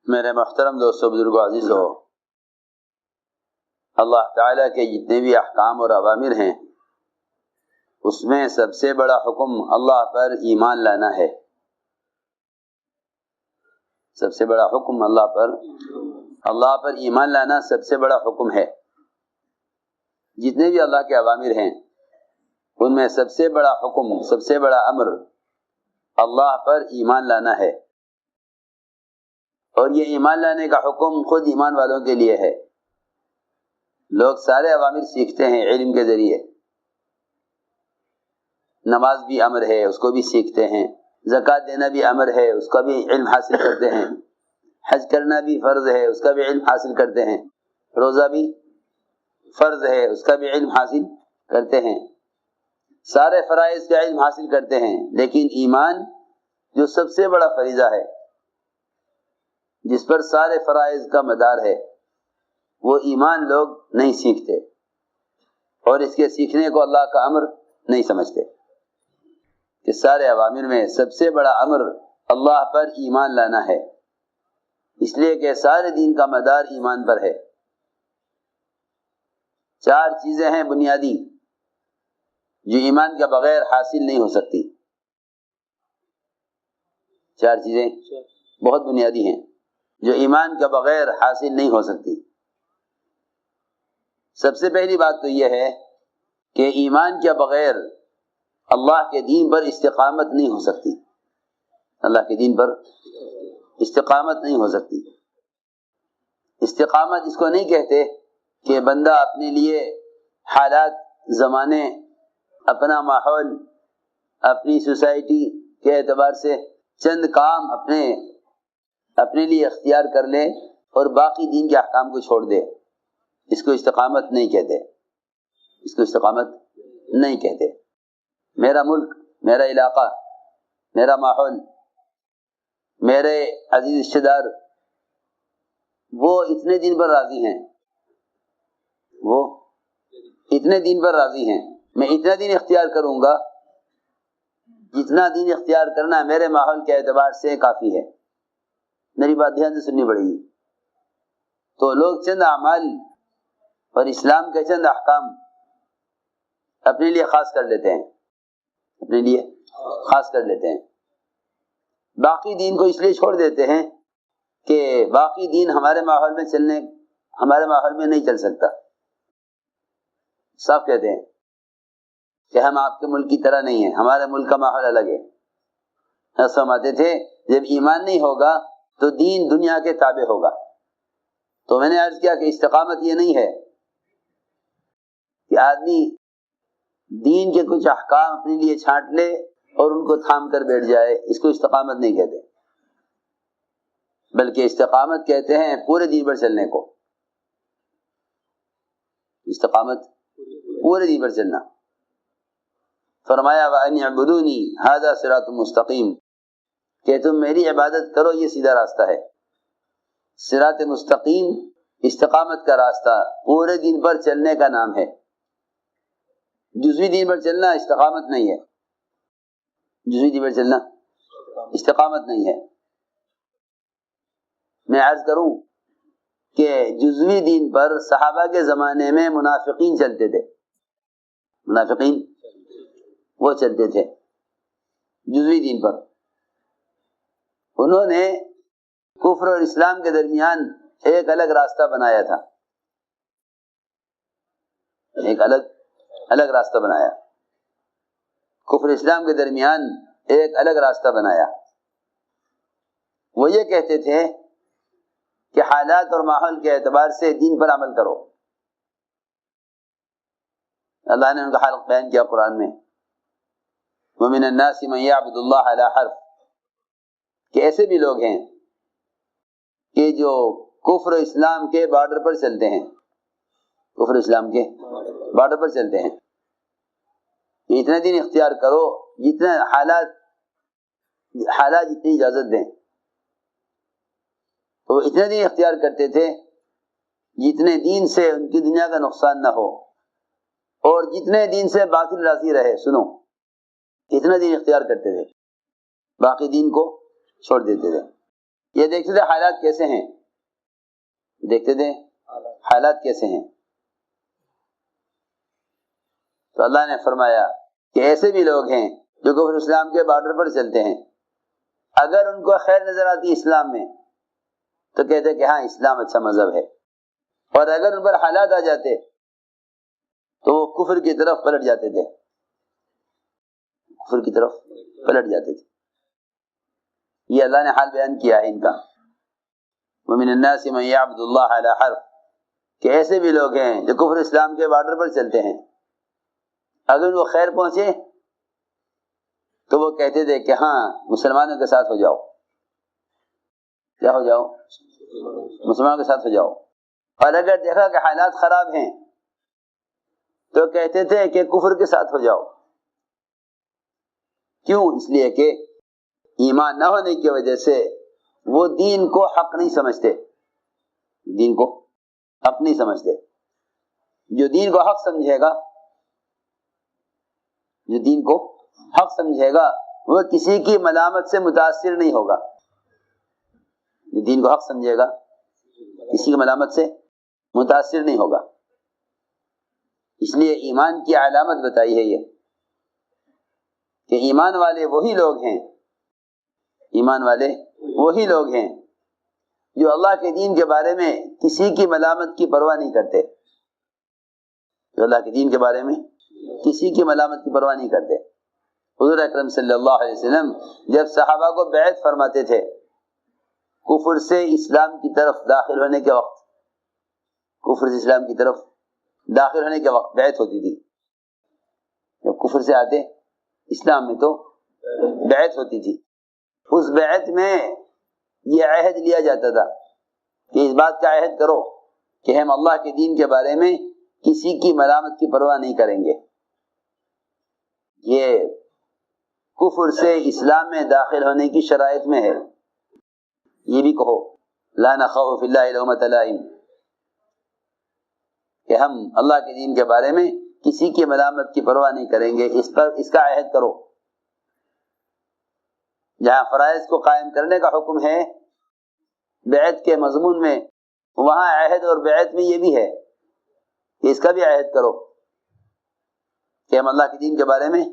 میرے محترم دوستو، بزرگو، عزیزو، اللہ تعالیٰ کے جتنے بھی احکام اور اوامر ہیں اس میں سب سے بڑا حکم اللہ پر ایمان لانا ہے۔ سب سے بڑا حکم اللہ پر ایمان لانا سب سے بڑا حکم ہے۔ جتنے بھی اللہ کے اوامر ہیں ان میں سب سے بڑا حکم، سب سے بڑا امر اللہ پر ایمان لانا ہے، اور یہ ایمان لانے کا حکم خود ایمان والوں کے لیے ہے۔ لوگ سارے اوامر سیکھتے ہیں علم کے ذریعے، نماز بھی امر ہے اس کو بھی سیکھتے ہیں، زکوٰۃ دینا بھی امر ہے اس کا بھی علم حاصل کرتے ہیں، حج کرنا بھی فرض ہے اس کا بھی علم حاصل کرتے ہیں، روزہ بھی فرض ہے اس کا بھی علم حاصل کرتے ہیں، سارے فرائض کا علم حاصل کرتے ہیں، لیکن ایمان جو سب سے بڑا فریضہ ہے، جس پر سارے فرائض کا مدار ہے، وہ ایمان لوگ نہیں سیکھتے، اور اس کے سیکھنے کو اللہ کا امر نہیں سمجھتے۔ کہ سارے اوامر میں سب سے بڑا امر اللہ پر ایمان لانا ہے، اس لیے کہ سارے دین کا مدار ایمان پر ہے۔ 4 چیزیں ہیں بنیادی جو ایمان کے بغیر حاصل نہیں ہو سکتی۔ 4 چیزیں بہت بنیادی ہیں جو ایمان کے بغیر حاصل نہیں ہو سکتی۔ سب سے پہلی بات تو یہ ہے کہ ایمان کے بغیر اللہ کے دین پر استقامت نہیں ہو سکتی۔ اللہ کے دین پر استقامت نہیں ہو سکتی۔ استقامت اس کو نہیں کہتے کہ بندہ اپنے لیے حالات، زمانے، اپنا ماحول، اپنی سوسائٹی کے اعتبار سے چند کام اپنے لیے اختیار کر لے اور باقی دین کے احکام کو چھوڑ دے۔ اس کو استقامت نہیں کہتے، اس کو استقامت نہیں کہتے۔ میرا ملک، میرا علاقہ، میرا ماحول، میرے عزیز رشتہ دار، وہ اتنے دن پر راضی ہیں، وہ اتنے دن پر راضی ہیں، میں اتنا دن اختیار کروں گا جتنا دن اختیار کرنا میرے ماحول کے اعتبار سے کافی ہے۔ میری بات دھیان سے سننی پڑے گی۔ تو لوگ چند اعمال اور اسلام کے چند احکام اپنے لیے خاص کر لیتے ہیں، اپنے لیے خاص کر لیتے ہیں، باقی دین کو اس لیے چھوڑ دیتے ہیں کہ باقی دین ہمارے ماحول میں نہیں چل سکتا۔ صاف کہتے ہیں کہ ہم آپ کے ملک کی طرح نہیں ہیں، ہمارے ملک کا ماحول الگ ہے۔ فرماتے تھے جب ایمان نہیں ہوگا تو دین دنیا کے تابع ہوگا۔ تو میں نے عرض کیا کہ استقامت یہ نہیں ہے کہ آدمی دین کے کچھ احکام اپنے لیے چھانٹ لے اور ان کو تھام کر بیٹھ جائے، اس کو استقامت نہیں کہتے، بلکہ استقامت کہتے ہیں پورے دین پر چلنے کو۔ استقامت پورے دین پر چلنا۔ فرمایا وَأَنِ اعْبُدُونِي هَذَا صِرَاطٌ مُسْتَقِيمٌ، کہ تم میری عبادت کرو، یہ سیدھا راستہ ہے۔ صراط مستقیم استقامت کا راستہ، پورے دین پر چلنے کا نام ہے۔ جزوی دین پر چلنا استقامت نہیں ہے، جزوی دین پر چلنا استقامت نہیں ہے۔ میں عرض کروں کہ جزوی دین پر صحابہ کے زمانے میں منافقین چلتے تھے، منافقین وہ چلتے تھے جزوی دین پر۔ انہوں نے کفر اور اسلام کے درمیان ایک الگ راستہ بنایا تھا، ایک الگ راستہ بنایا، کفر اسلام کے درمیان ایک الگ راستہ بنایا۔ وہ یہ کہتے تھے کہ حالات اور ماحول کے اعتبار سے دین پر عمل کرو۔ اللہ نے ان کا حال بیان کیا قرآن میں، وَمِنَ النَّاسِ مَن يَعْبُدُ اللَّهَ عَلَى حَرْفٍ، کہ ایسے بھی لوگ ہیں کہ جو کفر و اسلام کے بارڈر پر چلتے ہیں، کفر اسلام کے بارڈر پر چلتے ہیں۔ اتنا دن اختیار کرو جتنا حالات جتنی اجازت دیں۔ وہ اتنے دن اختیار کرتے تھے جتنے دین سے ان کی دنیا کا نقصان نہ ہو، اور جتنے دین سے باطل راضی رہے۔ سنو، اتنا دن اختیار کرتے تھے، باقی دین کو چھوڑ دیتے تھے۔ یہ دیکھتے تھے حالات کیسے ہیں، دیکھتے تھے حالات کیسے ہیں. تو اللہ نے فرمایا کہ ایسے بھی لوگ ہیں جو کفر اسلام کے بارڈر پر چلتے ہیں، اگر ان کو خیر نظر آتی اسلام میں تو کہتے کہ ہاں اسلام اچھا مذہب ہے، اور اگر ان پر حالات آ جاتے تو وہ کفر کی طرف پلٹ جاتے تھے، کفر کی طرف پلٹ جاتے تھے. یہ اللہ نے حال بیان کیا ہے ان کا. وَمِنَ النَّاسِ مَن يَعْبُدُ اللَّهَ عَلَى حَرْفٍ، کہ ایسے بھی لوگ ہیں جو کفر اسلام کے بارڈر پر چلتے ہیں، اگر وہ خیر پہنچے تو وہ کہتے تھے کہ ہاں مسلمانوں کے ساتھ ہو جاؤ. کیا ہو جاؤ؟ مسلمانوں کے ساتھ ہو جاؤ. اور اگر دیکھا کہ حالات خراب ہیں تو کہتے تھے کہ کفر کے ساتھ ہو جاؤ. کیوں؟ اس لیے کہ ایمان نہ ہونے کی وجہ سے وہ دین کو حق نہیں سمجھتے، دین کو حق نہیں سمجھتے. جو دین کو حق سمجھے گا، جو دین کو حق سمجھے گا وہ کسی کی ملامت سے متاثر نہیں ہوگا. جو دین کو حق سمجھے گا کسی کی ملامت سے متاثر نہیں ہوگا. اس لیے ایمان کی علامت بتائی ہے یہ کہ ایمان والے وہی لوگ ہیں، ایمان والے وہی لوگ ہیں جو اللہ کے دین کے بارے میں کسی کی ملامت کی پرواہ نہیں کرتے، جو اللہ کے دین کے بارے میں کسی کی ملامت کی پرواہ نہیں کرتے. حضور اکرم صلی اللہ علیہ وسلم جب صحابہ کو بیعت فرماتے تھے کفر سے اسلام کی طرف داخل ہونے کے وقت، کفر سے اسلام کی طرف داخل ہونے کے وقت بیعت ہوتی تھی. جب کفر سے آتے اسلام میں تو بیعت ہوتی تھی. اس بیعت میں یہ عہد لیا جاتا تھا کہ اس بات کا عہد کرو کہ ہم اللہ کے دین کے بارے میں کسی کی ملامت کی پرواہ نہیں کریں گے. یہ کفر سے اسلام میں داخل ہونے کی شرائط میں ہے. یہ بھی کہو لا نخاف فی اللہ لومۃ لائم، کہ ہم اللہ کے دین کے بارے میں کسی کی ملامت کی پرواہ نہیں کریں گے، اس کا عہد کرو. جہاں فرائض کو قائم کرنے کا حکم ہے بیعت کے مضمون میں، وہاں عہد اور بیعت میں یہ بھی ہے کہ اس کا بھی عہد کرو کہ ہم اللہ کے دین کے بارے میں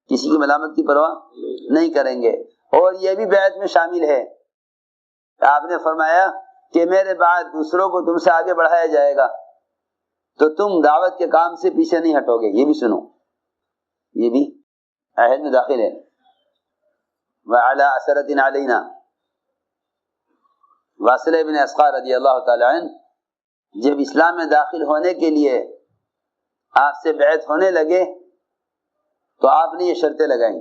کسی کی ملامت کی پرواہ نہیں کریں گے. اور یہ بھی بیعت میں شامل ہے. آپ نے فرمایا کہ میرے بعد دوسروں کو تم سے آگے بڑھایا جائے گا تو تم دعوت کے کام سے پیچھے نہیں ہٹو گے. یہ بھی سنو، یہ بھی عہد میں داخل ہے. وَعَلَىٰ أَثَرَةٍ عَلَيْنَا، واصلہ ابن اسقع رضی اللہ تعالی عنہ جب اسلام میں داخل ہونے کے لیے آپ سے بیعت ہونے لگے تو آپ نے یہ شرطیں لگائیں،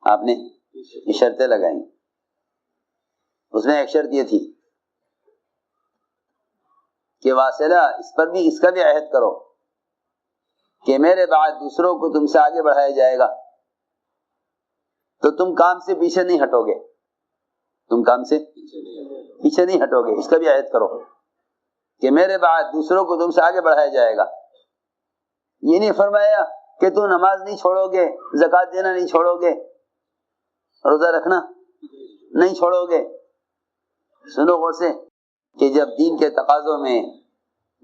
آپ نے یہ شرطیں لگائیں. اس میں ایک شرط یہ تھی کہ واصلہ اس کا بھی عہد کرو کہ میرے بعد دوسروں کو تم سے آگے بڑھایا جائے گا تو تم کام سے پیچھے نہیں ہٹو گے، تم کام سے پیچھے نہیں ہٹو گے. اس کا بھی عہد کرو کہ میرے بعد دوسروں کو تم سے آگے بڑھایا جائے گا. یہ نہیں فرمایا کہ تم نماز نہیں چھوڑو گے، زکوٰۃ دینا نہیں چھوڑو گے، روزہ رکھنا نہیں چھوڑو گے. سنو غور سے کہ جب دین کے تقاضوں میں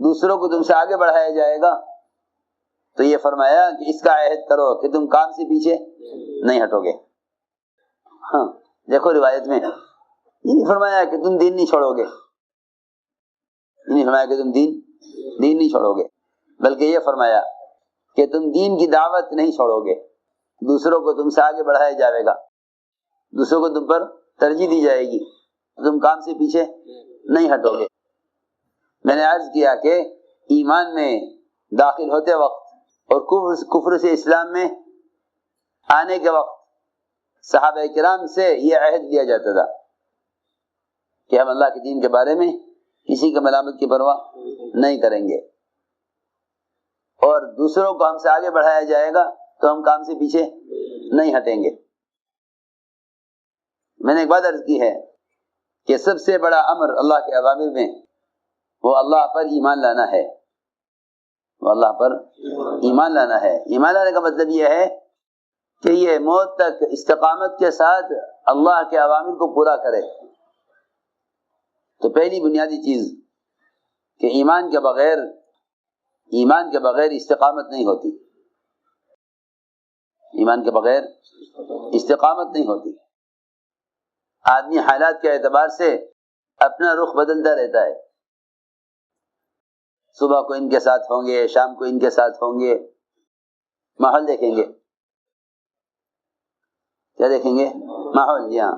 دوسروں کو تم سے آگے بڑھایا جائے گا تو یہ فرمایا کہ اس کا عہد کرو کہ تم کام سے پیچھے نہیں ہٹو گے. ہاں دیکھو روایت میں یہ نہیں فرمایا کہ تم دین نہیں چھوڑو گے، یہ نہیں فرمایا کہ تم دین نہیں چھوڑو گے، بلکہ یہ فرمایا کہ تم دین کی دعوت نہیں چھوڑو گے، دوسروں کو تم سے آگے بڑھایا جائے گا، دوسروں کو تم پر ترجیح دی جائے گی، تم کام سے پیچھے نہیں ہٹو گے. میں نے عرض کیا کہ ایمان میں داخل ہوتے وقت اور کفر سے اسلام میں آنے کے وقت صحابہ کرام سے یہ عہد لیا جاتا تھا کہ ہم اللہ کے دین کے بارے میں کسی کے ملامت کی پرواہ نہیں کریں گے، اور دوسروں کو ہم سے آگے بڑھایا جائے گا تو ہم کام سے پیچھے نہیں ہٹیں گے. میں نے ایک بات عرض کی ہے کہ سب سے بڑا امر اللہ کے اوامر میں وہ اللہ پر ایمان لانا ہے، وہ اللہ پر ایمان لانا ہے. ایمان لانے کا مطلب یہ ہے کہ یہ موت تک استقامت کے ساتھ اللہ کے اوامر کو پورا کرے۔ تو پہلی بنیادی چیز کہ ایمان کے بغیر استقامت نہیں ہوتی، ایمان کے بغیر استقامت نہیں ہوتی۔ آدمی حالات کے اعتبار سے اپنا رخ بدلتا رہتا ہے، صبح کو ان کے ساتھ ہوں گے، شام کو ان کے ساتھ ہوں گے، ماحول دیکھیں گے، کیا دیکھیں گے؟ ماحول۔ جی ہاں،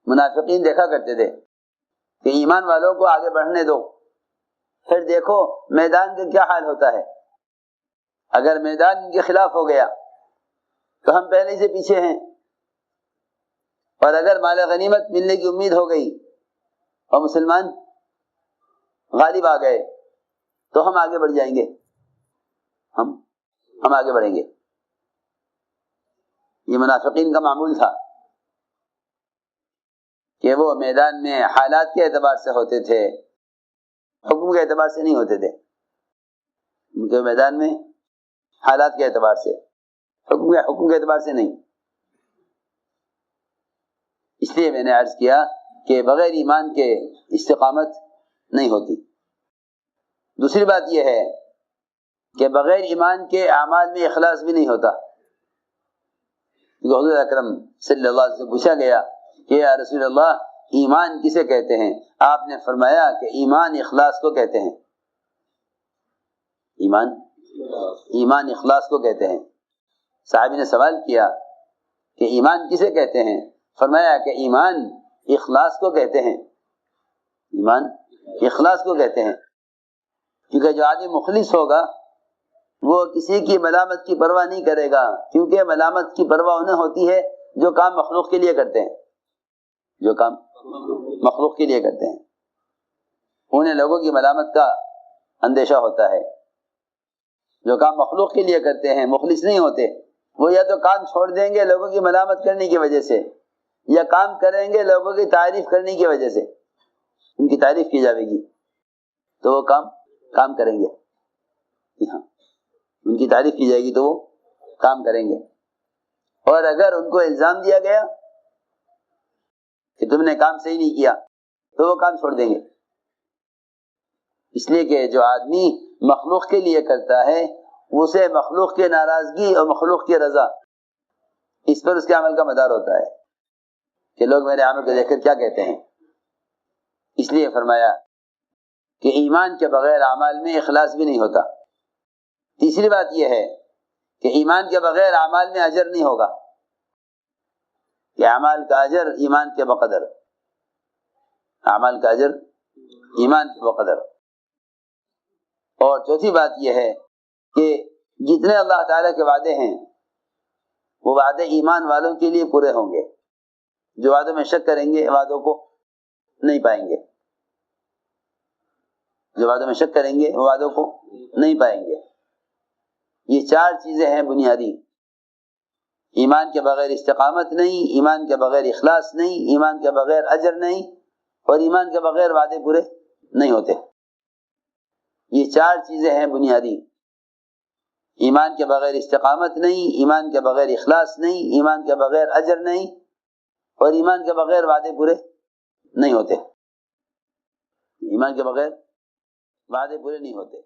منافقین دیکھا کرتے تھے کہ ایمان والوں کو آگے بڑھنے دو، پھر دیکھو میدان کا کیا حال ہوتا ہے۔ اگر میدان ان کے خلاف ہو گیا تو ہم پہلے سے پیچھے ہیں، اور اگر مال غنیمت ملنے کی امید ہو گئی اور مسلمان غالب آ گئے تو ہم آگے بڑھ جائیں گے، ہم آگے بڑھیں گے۔ یہ منافقین کا معمول تھا کہ وہ میدان میں حالات کے اعتبار سے ہوتے تھے، حکم کے اعتبار سے نہیں ہوتے تھے۔ ان کے میدان میں حالات کے اعتبار سے، حکم کے اعتبار سے نہیں۔ اس لیے میں نے عرض کیا کہ بغیر ایمان کے استقامت نہیں ہوتی۔ دوسری بات یہ ہے کہ بغیر ایمان کے اعمال میں اخلاص بھی نہیں ہوتا۔ حضور اکرم صلی اللہ علیہ وسلم سے پوچھا گیا کہ یا رسول اللہ ایمان کسے کہتے ہیں؟ آپ نے فرمایا کہ ایمان اخلاص کو کہتے ہیں، ایمان اخلاص کو کہتے ہیں۔ صحابی نے سوال کیا کہ ایمان کسے کہتے ہیں؟ فرمایا کہ ایمان اخلاص کو کہتے ہیں، ایمان اخلاص کو کہتے ہیں، کیونکہ جو آدمی مخلص ہوگا وہ کسی کی ملامت کی پرواہ نہیں کرے گا، کیونکہ ملامت کی پرواہ انہیں ہوتی ہے جو کام مخلوق کے لیے کرتے ہیں، جو کام مخلوق کے لیے کرتے ہیں، انہیں لوگوں کی ملامت کا اندیشہ ہوتا ہے۔ جو کام مخلوق کے لیے کرتے ہیں، مخلص نہیں ہوتے، وہ یا تو کام چھوڑ دیں گے لوگوں کی ملامت کرنے کی وجہ سے، یا کام کریں گے لوگوں کی تعریف کرنے کی وجہ سے، ان کی تعریف کی جائے گی تو وہ کام کریں گے، ہاں ان کی تعریف کی جائے گی تو وہ کام کریں گے۔ اور اگر ان کو الزام دیا گیا کہ تم نے کام صحیح نہیں کیا تو وہ کام چھوڑ دیں گے۔ اس لیے کہ جو آدمی مخلوق کے لیے کرتا ہے اسے مخلوق کی ناراضگی اور مخلوق کی رضا، اس پر اس کے عمل کا مدار ہوتا ہے کہ لوگ میرے عمل کو دیکھ کر کیا کہتے ہیں۔ اس لیے فرمایا کہ ایمان کے بغیر اعمال میں اخلاص بھی نہیں ہوتا۔ تیسری بات یہ ہے کہ ایمان کے بغیر اعمال میں اجر نہیں ہوگا، کہ اعمال کا اجر ایمان کے بقدر، اعمال کا اجر ایمان کے بقدر۔ اور چوتھی بات یہ ہے کہ جتنے اللہ تعالیٰ کے وعدے ہیں وہ وعدے ایمان والوں کے لیے پورے ہوں گے۔ جو وعدوں میں شک کریں گے وعدوں کو نہیں پائیں گے، جو وعدوں میں شک کریں گے وہ وعدوں کو نہیں پائیں گے۔ یہ چار چیزیں ہیں بنیادی، ایمان کے بغیر استقامت نہیں، ایمان کے بغیر اخلاص نہیں، ایمان کے بغیر اجر نہیں، اور ایمان کے بغیر وعدے پورے نہیں ہوتے۔ یہ چار چیزیں ہیں بنیادی، ایمان کے بغیر استقامت نہیں، ایمان کے بغیر اخلاص نہیں، ایمان کے بغیر اجر نہیں، اور ایمان کے بغیر وعدے پورے نہیں ہوتے، ایمان کے بغیر وعدے پورے نہیں ہوتے۔